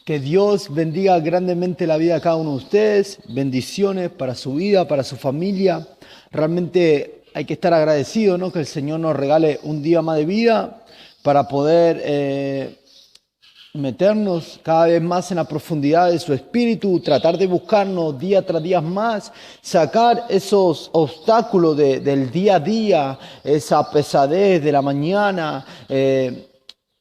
Que Dios bendiga grandemente la vida de cada uno de ustedes. Bendiciones para su vida, para su familia. Realmente hay que estar agradecido, ¿no? Que el Señor nos regale un día más de vida para poder meternos cada vez más en la profundidad de su espíritu, tratar de buscarnos día tras día más, sacar esos obstáculos del día a día, esa pesadez de la mañana,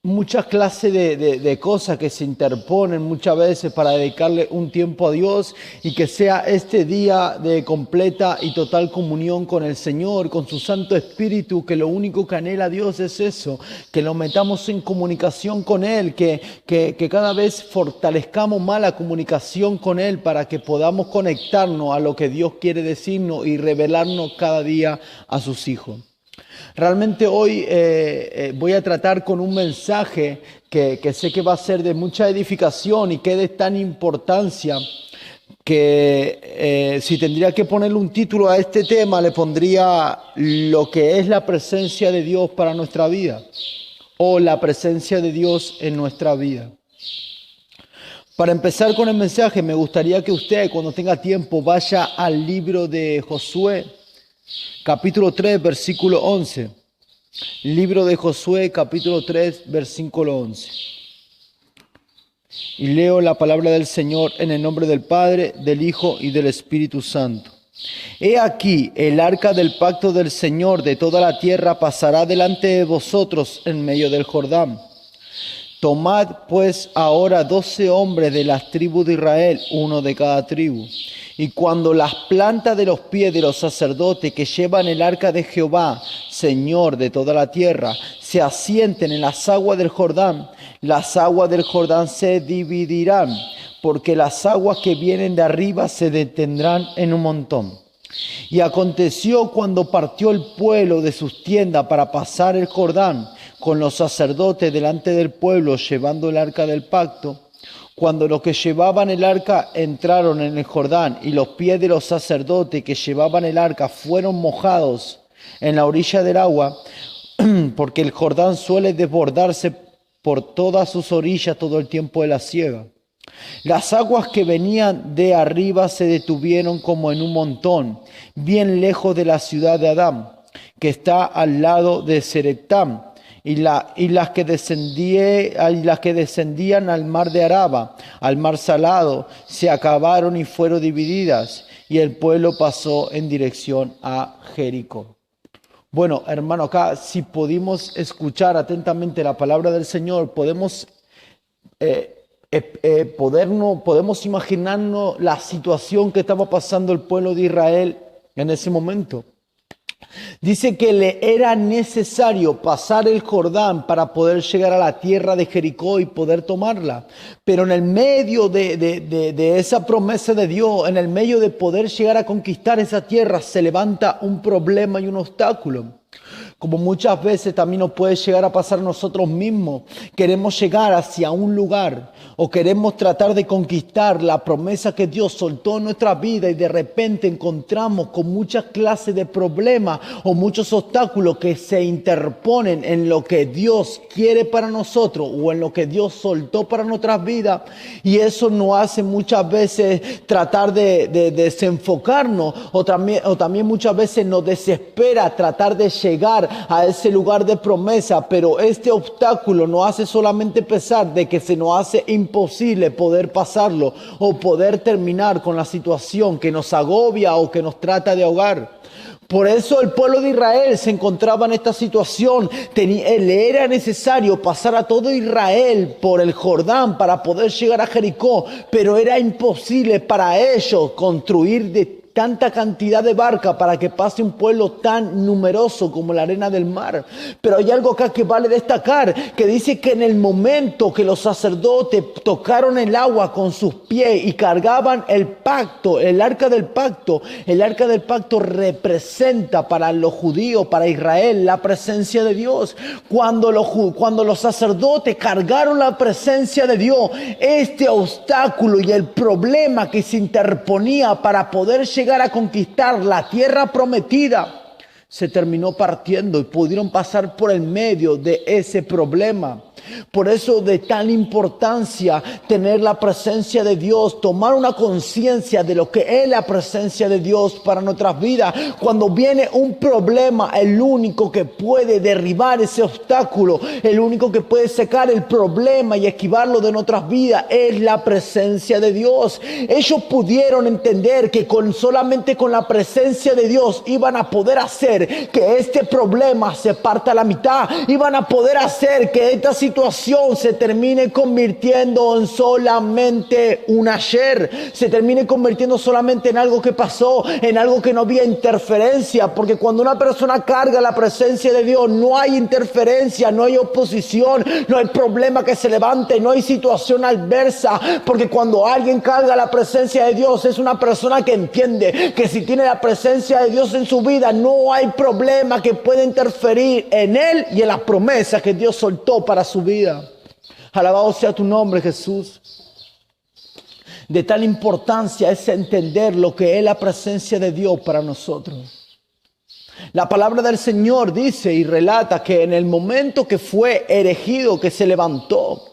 muchas clases de cosas que se interponen muchas veces para dedicarle un tiempo a Dios y que sea este día de completa y total comunión con el Señor, con su Santo Espíritu, que lo único que anhela Dios es eso, que nos metamos en comunicación con Él, que cada vez fortalezcamos más la comunicación con Él para que podamos conectarnos a lo que Dios quiere decirnos y revelarnos cada día a sus hijos. Realmente hoy voy a tratar con un mensaje que sé que va a ser de mucha edificación y que es de tan importancia que si tendría que ponerle un título a este tema, le pondría lo que es la presencia de Dios para nuestra vida o la presencia de Dios en nuestra vida. Para empezar con el mensaje, me gustaría que usted, cuando tenga tiempo, vaya al libro de Josué, capítulo 3, versículo 11. Libro de Josué, capítulo 3, versículo 11. Y leo la palabra del Señor en el nombre del Padre, del Hijo y del Espíritu Santo. He aquí, el arca del pacto del Señor de toda la tierra pasará delante de vosotros en medio del Jordán. Tomad pues ahora 12 hombres de las tribus de Israel, uno de cada tribu. Y cuando las plantas de los pies de los sacerdotes que llevan el arca de Jehová, Señor de toda la tierra, se asienten en las aguas del Jordán, las aguas del Jordán se dividirán, porque las aguas que vienen de arriba se detendrán en un montón. Y aconteció cuando partió el pueblo de sus tiendas para pasar el Jordán, con los sacerdotes delante del pueblo llevando el arca del pacto, cuando los que llevaban el arca entraron en el Jordán y los pies de los sacerdotes que llevaban el arca fueron mojados en la orilla del agua, porque el Jordán suele desbordarse por todas sus orillas todo el tiempo de la siega. Las aguas que venían de arriba se detuvieron como en un montón, bien lejos de la ciudad de Adán, que está al lado de Sereptam, y las que descendían al mar de Araba, al mar salado, se acabaron y fueron divididas, y el pueblo pasó en dirección a Jericó. Bueno, hermano, acá si pudimos escuchar atentamente la palabra del Señor, podemos imaginarnos la situación que estaba pasando el pueblo de Israel en ese momento. Dice que le era necesario pasar el Jordán para poder llegar a la tierra de Jericó y poder tomarla. Pero en el medio de esa promesa de Dios, en el medio de poder llegar a conquistar esa tierra, se levanta un problema y un obstáculo. Como muchas veces también nos puede llegar a pasar nosotros mismos. Queremos llegar hacia un lugar o queremos tratar de conquistar la promesa que Dios soltó en nuestra vida y de repente encontramos con muchas clases de problemas o muchos obstáculos que se interponen en lo que Dios quiere para nosotros o en lo que Dios soltó para nuestras vidas, y eso nos hace muchas veces tratar de desenfocarnos o también muchas veces nos desespera tratar de llegar a ese lugar de promesa, pero este obstáculo nos hace solamente pensar de que se nos hace imposible poder pasarlo o poder terminar con la situación que nos agobia o que nos trata de ahogar. Por eso el pueblo de Israel se encontraba en esta situación. Le era necesario pasar a todo Israel por el Jordán para poder llegar a Jericó, pero era imposible para ellos construir de tanta cantidad de barcas para que pase un pueblo tan numeroso como la arena del mar. Pero hay algo acá que vale destacar, que dice que en el momento que los sacerdotes tocaron el agua con sus pies y cargaban el pacto, el arca del pacto representa para los judíos, para Israel, la presencia de Dios. Cuando los sacerdotes cargaron la presencia de Dios, este obstáculo y el problema que se interponía para poder llegar a conquistar la tierra prometida se terminó partiendo y pudieron pasar por el medio de ese problema. Por eso de tal importancia tener la presencia de Dios, tomar una conciencia de lo que es la presencia de Dios para nuestras vidas. Cuando viene un problema, el único que puede derribar ese obstáculo, el único que puede sacar el problema y esquivarlo de nuestras vidas es la presencia de Dios. Ellos pudieron entender que solamente con la presencia de Dios iban a poder hacer que este problema se parta a la mitad, iban a poder hacer que esta situación se termine convirtiendo en solamente un ayer, se termine convirtiendo solamente en algo que pasó, en algo que no había interferencia, porque cuando una persona carga la presencia de Dios no hay interferencia, no hay oposición, no hay problema que se levante, no hay situación adversa, porque cuando alguien carga la presencia de Dios es una persona que entiende que si tiene la presencia de Dios en su vida no hay problema que pueda interferir en él y en las promesas que Dios soltó para su vida. Alabado sea tu nombre, Jesús. De tal importancia es entender lo que es la presencia de Dios para nosotros. La palabra del Señor dice y relata que en el momento que fue erigido, que se levantó,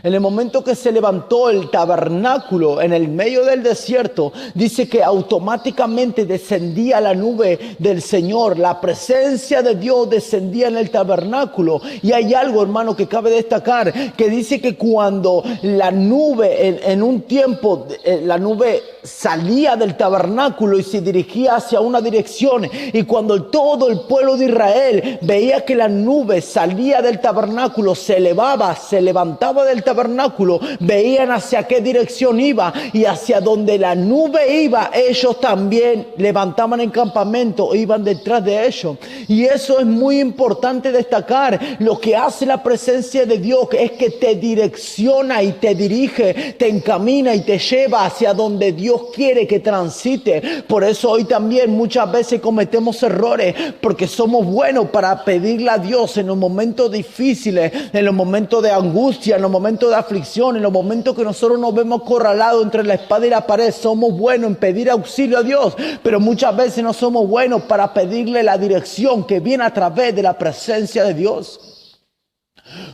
en el momento que se levantó el tabernáculo en el medio del desierto, dice que automáticamente descendía la nube del Señor. La presencia de Dios descendía en el tabernáculo. Y hay algo, hermano, que cabe destacar, que dice que cuando la nube, en un tiempo, la nube salía del tabernáculo y se dirigía hacia una dirección, y cuando todo el pueblo de Israel veía que la nube salía del tabernáculo, se elevaba, se levantaba del tabernáculo, veían hacia qué dirección iba, y hacia donde la nube iba, ellos también levantaban el campamento, iban detrás de ellos. Y eso es muy importante destacar. Lo que hace la presencia de Dios es que te direcciona y te dirige, te encamina y te lleva hacia donde Dios quiere que transite. Por eso hoy también muchas veces cometemos errores, porque somos buenos para pedirle a Dios en los momentos difíciles, en los momentos de angustia, en los momentos de aflicción, en los momentos que nosotros nos vemos acorralados entre la espada y la pared. Somos buenos en pedir auxilio a Dios, pero muchas veces no somos buenos para pedirle la dirección que viene a través de la presencia de Dios.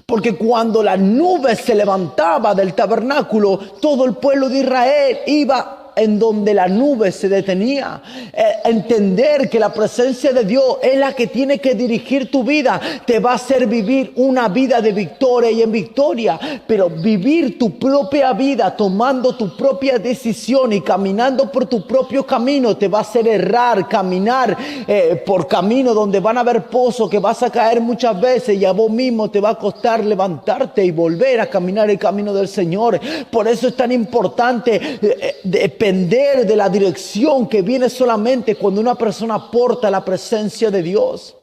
Porque cuando la nube se levantaba del tabernáculo, todo el pueblo de Israel iba en donde la nube se detenía. Entender que la presencia de Dios es la que tiene que dirigir tu vida, te va a hacer vivir una vida de victoria y en victoria. Pero vivir tu propia vida, tomando tu propia decisión y caminando por tu propio camino, te va a hacer errar, caminar por camino donde van a haber pozos, que vas a caer muchas veces, y a vos mismo te va a costar levantarte y volver a caminar el camino del Señor. Por eso es tan importante depender de la dirección que viene solamente cuando una persona porta la presencia de Dios.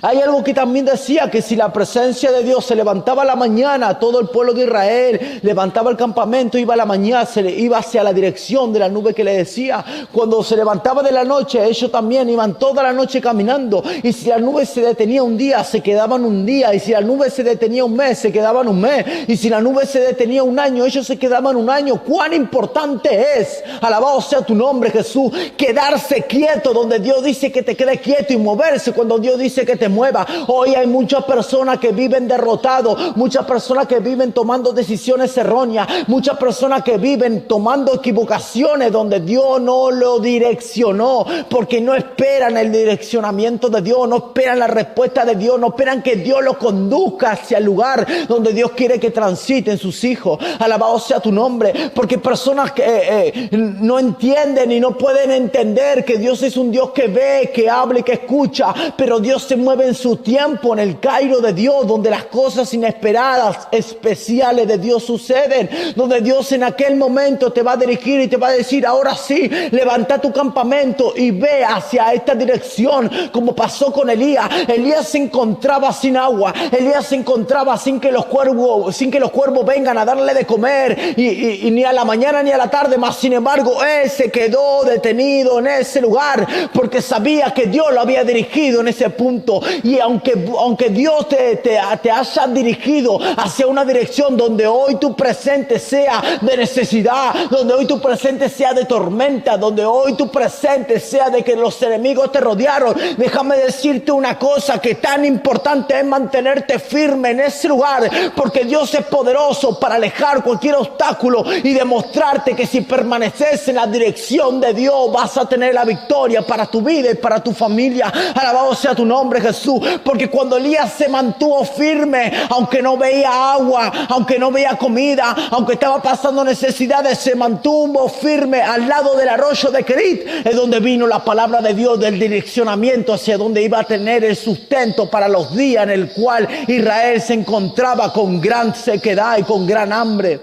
Hay algo que también decía, que si la presencia de Dios se levantaba a la mañana, todo el pueblo de Israel levantaba el campamento, iba a la mañana, iba hacia la dirección de la nube que le decía. Cuando se levantaba de la noche, ellos también iban toda la noche caminando. Y si la nube se detenía un día, se quedaban un día. Y si la nube se detenía un mes, se quedaban un mes. Y si la nube se detenía un año, ellos se quedaban un año. ¡Cuán importante es! Alabado sea tu nombre, Jesús. Quedarse quieto donde Dios dice que te quedes quieto, y moverse cuando Dios dice que te mueva. Hoy hay muchas personas que viven derrotados, muchas personas que viven tomando decisiones erróneas, muchas personas que viven tomando equivocaciones donde Dios no lo direccionó, porque no esperan el direccionamiento de Dios, no esperan la respuesta de Dios, no esperan que Dios los conduzca hacia el lugar donde Dios quiere que transiten sus hijos. Alabado sea tu nombre, porque personas que no entienden y no pueden entender que Dios es un Dios que ve, que habla y que escucha, pero Dios se mueve en su tiempo, en el Cairo de Dios, donde las cosas inesperadas, especiales de Dios suceden, donde Dios en aquel momento te va a dirigir y te va a decir: ahora sí, levanta tu campamento y ve hacia esta dirección, como pasó con Elías. Elías se encontraba sin agua, Elías se encontraba sin que los cuervos vengan a darle de comer, y ni a la mañana ni a la tarde, mas sin embargo él se quedó detenido en ese lugar, porque sabía que Dios lo había dirigido en ese punto punto. Y aunque Dios te haya dirigido hacia una dirección donde hoy tu presente sea de necesidad, donde hoy tu presente sea de tormenta, donde hoy tu presente sea de que los enemigos te rodearon, déjame decirte una cosa, que tan importante es mantenerte firme en ese lugar, porque Dios es poderoso para alejar cualquier obstáculo y demostrarte que si permaneces en la dirección de Dios vas a tener la victoria para tu vida y para tu familia. Alabado sea tu nombre, Jesús, porque cuando Elías se mantuvo firme, aunque no veía agua, aunque no veía comida, aunque estaba pasando necesidades, se mantuvo firme al lado del arroyo de Kerit, es donde vino la palabra de Dios del direccionamiento hacia donde iba a tener el sustento para los días en el cual Israel se encontraba con gran sequedad y con gran hambre.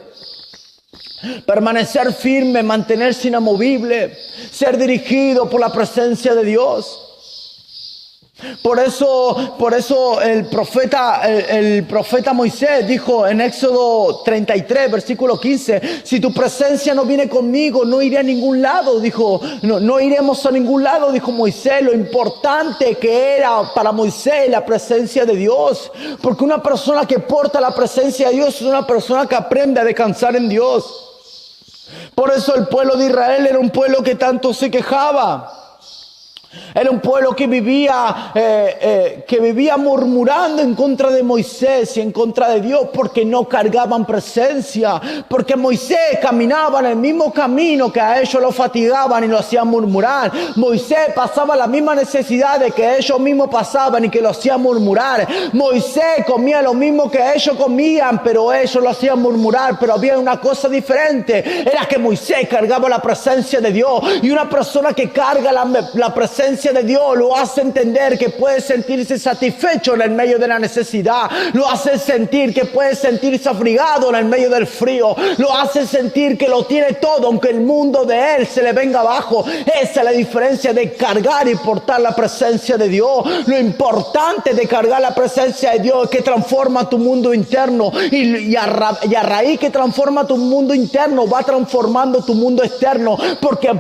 Permanecer firme, mantenerse inamovible, ser dirigido por la presencia de Dios. Por eso el profeta Moisés dijo en Éxodo 33, versículo 15, si tu presencia no viene conmigo, no iré a ningún lado, dijo, no iremos a ningún lado, dijo Moisés. Lo importante que era para Moisés la presencia de Dios, porque una persona que porta la presencia de Dios es una persona que aprende a descansar en Dios. Por eso el pueblo de Israel era un pueblo que tanto se quejaba. Era un pueblo que vivía murmurando en contra de Moisés y en contra de Dios, porque no cargaban presencia, porque Moisés caminaba en el mismo camino que a ellos lo fatigaban y lo hacían murmurar. Moisés pasaba la misma necesidad de que ellos mismos pasaban y que lo hacían murmurar. Moisés comía lo mismo que ellos comían, pero ellos lo hacían murmurar. Pero había una cosa diferente, era que Moisés cargaba la presencia de Dios, y una persona que carga la presencia de Dios lo hace entender que puede sentirse satisfecho en el medio de la necesidad, lo hace sentir que puede sentirse abrigado en el medio del frío, lo hace sentir que lo tiene todo aunque el mundo de él se le venga abajo. Esa es la diferencia de cargar y portar la presencia de Dios. Lo importante de cargar la presencia de Dios es que transforma tu mundo interno, y a raíz que transforma tu mundo interno va transformando tu mundo externo, porque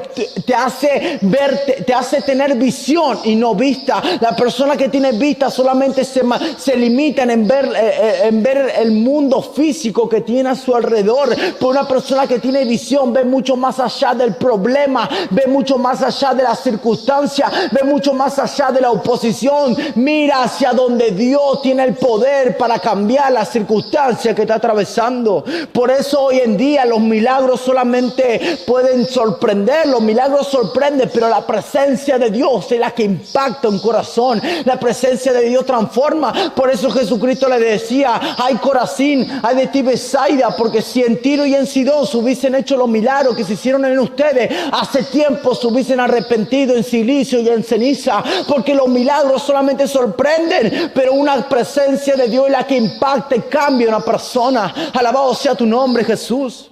te hace ver, te hace tener visión y no vista. La persona que tiene vista solamente se limitan en ver el mundo físico que tiene a su alrededor. Pero una persona que tiene visión ve mucho más allá del problema, ve mucho más allá de la circunstancia, ve mucho más allá de la oposición. Mira hacia donde Dios tiene el poder para cambiar la circunstancia que está atravesando. Por eso hoy en día los milagros solamente pueden sorprender, los milagros sorprenden, pero la presencia de Dios es la que impacta un corazón. La presencia de Dios transforma. Por eso Jesucristo le decía: ay Corazín, ay de ti Betsaida, porque si en Tiro y en Sidón se hubiesen hecho los milagros que se hicieron en ustedes, hace tiempo se hubiesen arrepentido en silicio y en ceniza. Porque los milagros solamente sorprenden, pero una presencia de Dios es la que impacta y cambia a una persona. Alabado sea tu nombre, Jesús.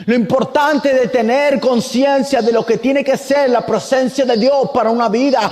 Lo importante de tener conciencia de lo que tiene que ser la presencia de Dios para una vida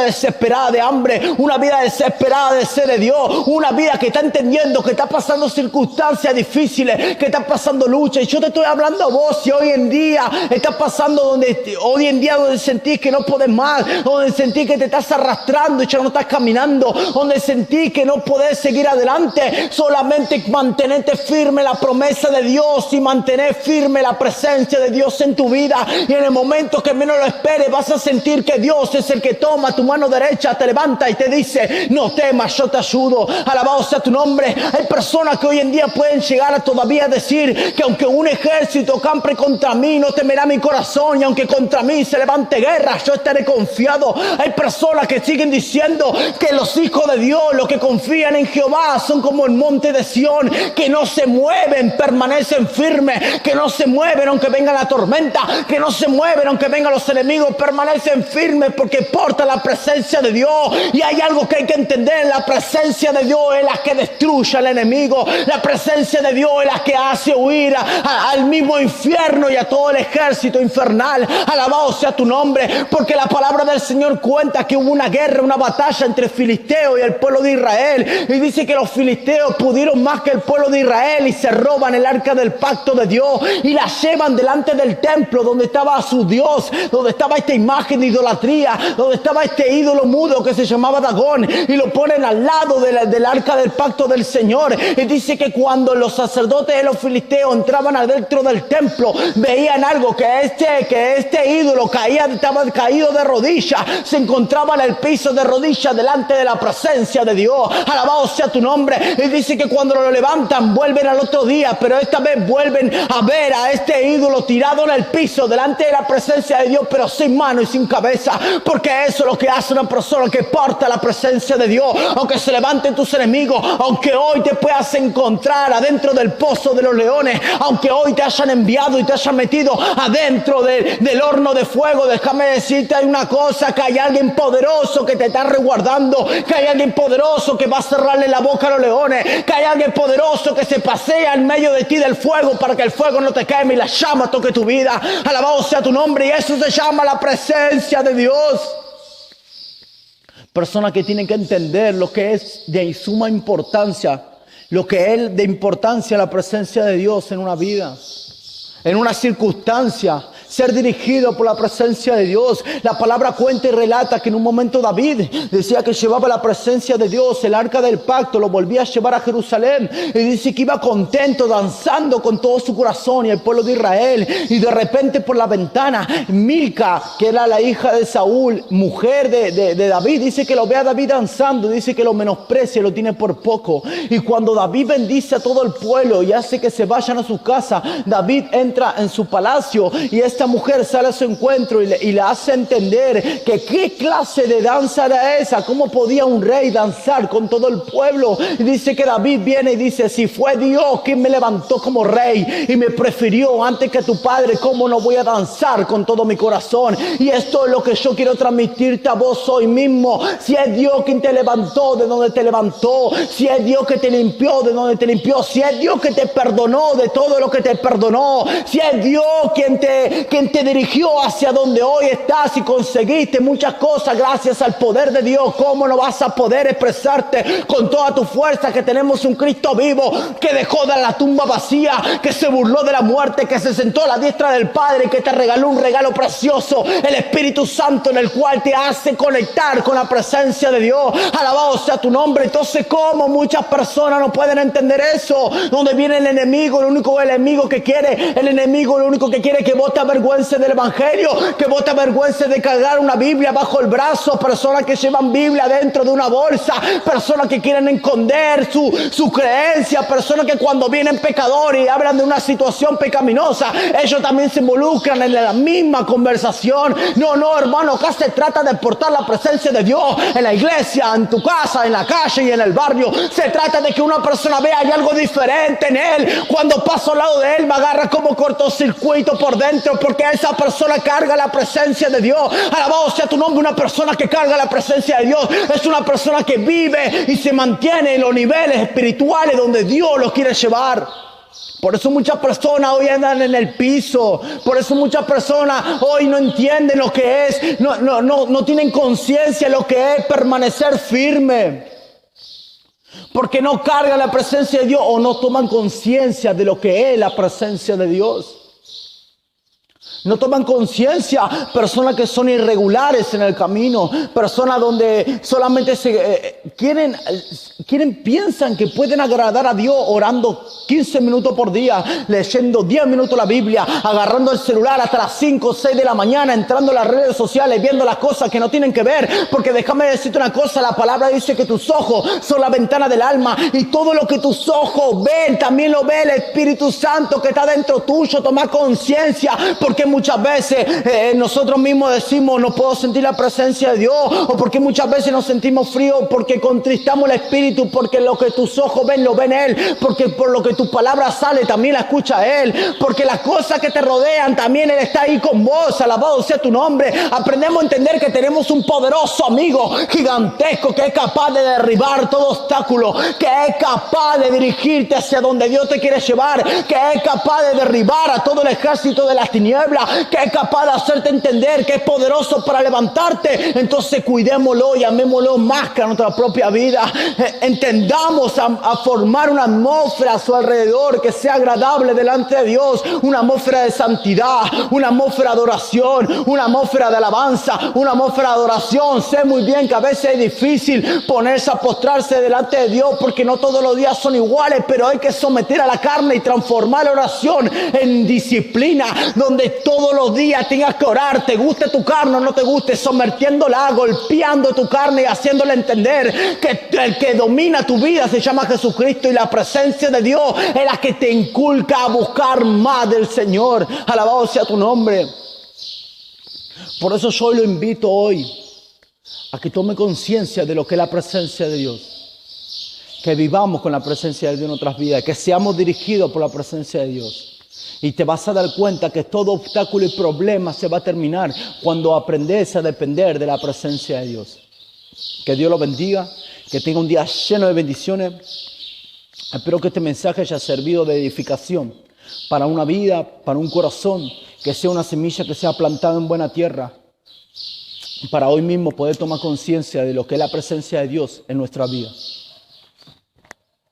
desesperada de hambre, una vida desesperada de ser de Dios, una vida que está entendiendo que está pasando circunstancias difíciles, que está pasando lucha. Y yo te estoy hablando a vos, si hoy en día estás pasando donde sentís que no podés más, donde sentís que te estás arrastrando y ya no estás caminando, donde sentís que no podés seguir adelante, solamente mantenerte firme la promesa de Dios y mantener firme la presencia de Dios en tu vida, y en el momento que menos lo esperes vas a sentir que Dios es el que toma tu mano derecha, te levanta y te dice: no temas, yo te ayudo. Alabado sea tu nombre. Hay personas que hoy en día pueden llegar a todavía decir que aunque un ejército campe contra mí, no temerá mi corazón, y aunque contra mí se levante guerra, yo estaré confiado. Hay personas que siguen diciendo que los hijos de Dios, los que confían en Jehová, son como el monte de Sión, que no se mueven, permanecen firmes, que no se mueven aunque venga la tormenta, que no se mueven aunque vengan los enemigos, permanecen firmes porque portan la presencia de Dios. Y hay algo que hay que entender: la presencia de Dios es la que destruye al enemigo, la presencia de Dios es la que hace huir al mismo infierno y a todo el ejército infernal. Alabado sea tu nombre, porque la palabra del Señor cuenta que hubo una guerra, una batalla entre filisteos y el pueblo de Israel, y dice que los filisteos pudieron más que el pueblo de Israel y se roban el arca del pacto de Dios. Dios y la llevan delante del templo donde estaba su Dios, donde estaba esta imagen de idolatría, donde estaba este ídolo mudo que se llamaba Dagón, y lo ponen al lado del arca del pacto del Señor. Y dice que cuando los sacerdotes de los filisteos entraban adentro del templo, veían algo, que este ídolo estaba caído de rodillas, se encontraba en el piso de rodillas delante de la presencia de Dios. Alabado sea tu nombre. Y dice que cuando lo levantan, vuelven al otro día, pero esta vez vuelven a ver a este ídolo tirado en el piso delante de la presencia de Dios, pero sin mano y sin cabeza, porque eso es lo que hace una persona que porta la presencia de Dios. Aunque se levanten tus enemigos, aunque hoy te puedas encontrar adentro del pozo de los leones, aunque hoy te hayan enviado y te hayan metido adentro del horno de fuego, déjame decirte, hay una cosa, que hay alguien poderoso que te está resguardando, que hay alguien poderoso que va a cerrarle la boca a los leones, que hay alguien poderoso que se pasea en medio de ti del fuego para que el fuego no te queme y la llama toque tu vida. Alabado sea tu nombre, y eso se llama la presencia de Dios. Personas que tienen que entender lo que es de suma importancia, lo que es de importancia la presencia de Dios en una vida, en una circunstancia. Ser dirigido por la presencia de Dios. La palabra cuenta y relata que en un momento David decía que llevaba la presencia de Dios, el arca del pacto, lo volvía a llevar a Jerusalén, y dice que iba contento, danzando con todo su corazón y el pueblo de Israel. Y de repente por la ventana, Milca, que era la hija de Saúl, mujer de David, dice que lo ve a David danzando, dice que lo menosprecia y lo tiene por poco. Y cuando David bendice a todo el pueblo y hace que se vayan a su casa, David entra en su palacio, y esta mujer sale a su encuentro y le hace entender que qué clase de danza era esa, cómo podía un rey danzar con todo el pueblo. Y dice que David viene y dice: si fue Dios quien me levantó como rey y me prefirió antes que tu padre, ¿cómo no voy a danzar con todo mi corazón? Y esto es lo que yo quiero transmitirte a vos hoy mismo. Si es Dios quien te levantó de donde te levantó, si es Dios que te limpió de donde te limpió, si es Dios que te perdonó de todo lo que te perdonó, si es Dios quien te dirigió hacia donde hoy estás y conseguiste muchas cosas gracias al poder de Dios, ¿cómo no vas a poder expresarte con toda tu fuerza que tenemos un Cristo vivo, que dejó de la tumba vacía, que se burló de la muerte, que se sentó a la diestra del Padre y que te regaló un regalo precioso, el Espíritu Santo, en el cual te hace conectar con la presencia de Dios? Alabado sea tu nombre. Entonces, ¿cómo muchas personas no pueden entender eso? Donde viene el enemigo, lo único que quiere que vos te avergüences del evangelio, que vos te avergüences de cargar una Biblia bajo el brazo, personas que llevan Biblia dentro de una bolsa, personas que quieren esconder su creencia, personas que cuando vienen pecadores y hablan de una situación pecaminosa, ellos también se involucran en la misma conversación. No, hermano, acá se trata de portar la presencia de Dios en la iglesia, en tu casa, en la calle y en el barrio. Se trata de que una persona vea hay algo diferente en él. Cuando paso al lado de él, me agarra como cortocircuito por dentro, porque esa persona carga la presencia de Dios. Alabado sea tu nombre. Una persona que carga la presencia de Dios es una persona que vive y se mantiene en los niveles espirituales donde Dios los quiere llevar. Por eso muchas personas hoy andan en el piso. Por eso muchas personas hoy no entienden lo que es, no tienen conciencia de lo que es permanecer firme. Porque no cargan la presencia de Dios o no toman conciencia de lo que es la presencia de Dios. No toman conciencia, personas que son irregulares en el camino, personas donde solamente piensan que pueden agradar a Dios orando 15 minutos por día, leyendo 10 minutos la Biblia, agarrando el celular hasta las 5 o 6 de la mañana, entrando a las redes sociales, viendo las cosas que no tienen que ver. Porque déjame decirte una cosa, la palabra dice que tus ojos son la ventana del alma, y todo lo que tus ojos ven, también lo ve el Espíritu Santo que está dentro tuyo. Toma conciencia, porque muchas veces nosotros mismos decimos: no puedo sentir la presencia de Dios, o porque muchas veces nos sentimos fríos porque contristamos el Espíritu, porque lo que tus ojos ven lo ven Él, porque por lo que tu palabra sale también la escucha Él, porque las cosas que te rodean también Él está ahí con vos. Alabado sea tu nombre. Aprendemos a entender que tenemos un poderoso amigo gigantesco que es capaz de derribar todo obstáculo, que es capaz de dirigirte hacia donde Dios te quiere llevar, que es capaz de derribar a todo el ejército de las tinieblas, tinieblas, que es capaz de hacerte entender que es poderoso para levantarte. Entonces cuidémoslo y amémoslo más que a nuestra propia vida. Entendamos a formar una atmósfera a su alrededor que sea agradable delante de Dios, una atmósfera de santidad, una atmósfera de oración, una atmósfera de alabanza, una atmósfera de adoración. Sé muy bien que a veces es difícil ponerse a postrarse delante de Dios porque no todos los días son iguales, pero hay que someter a la carne y transformar la oración en disciplina, donde todos los días tengas que orar, te guste tu carne o no te guste, sometiéndola, golpeando tu carne y haciéndole entender que el que domina tu vida se llama Jesucristo, y la presencia de Dios es la que te inculca a buscar más del Señor. Alabado sea tu nombre. Por eso yo lo invito hoy a que tome conciencia de lo que es la presencia de Dios. Que vivamos con la presencia de Dios en nuestras vidas, que seamos dirigidos por la presencia de Dios. Y te vas a dar cuenta que todo obstáculo y problema se va a terminar cuando aprendes a depender de la presencia de Dios. Que Dios lo bendiga, que tenga un día lleno de bendiciones. Espero que este mensaje haya servido de edificación para una vida, para un corazón, que sea una semilla que sea plantada en buena tierra, para hoy mismo poder tomar conciencia de lo que es la presencia de Dios en nuestra vida.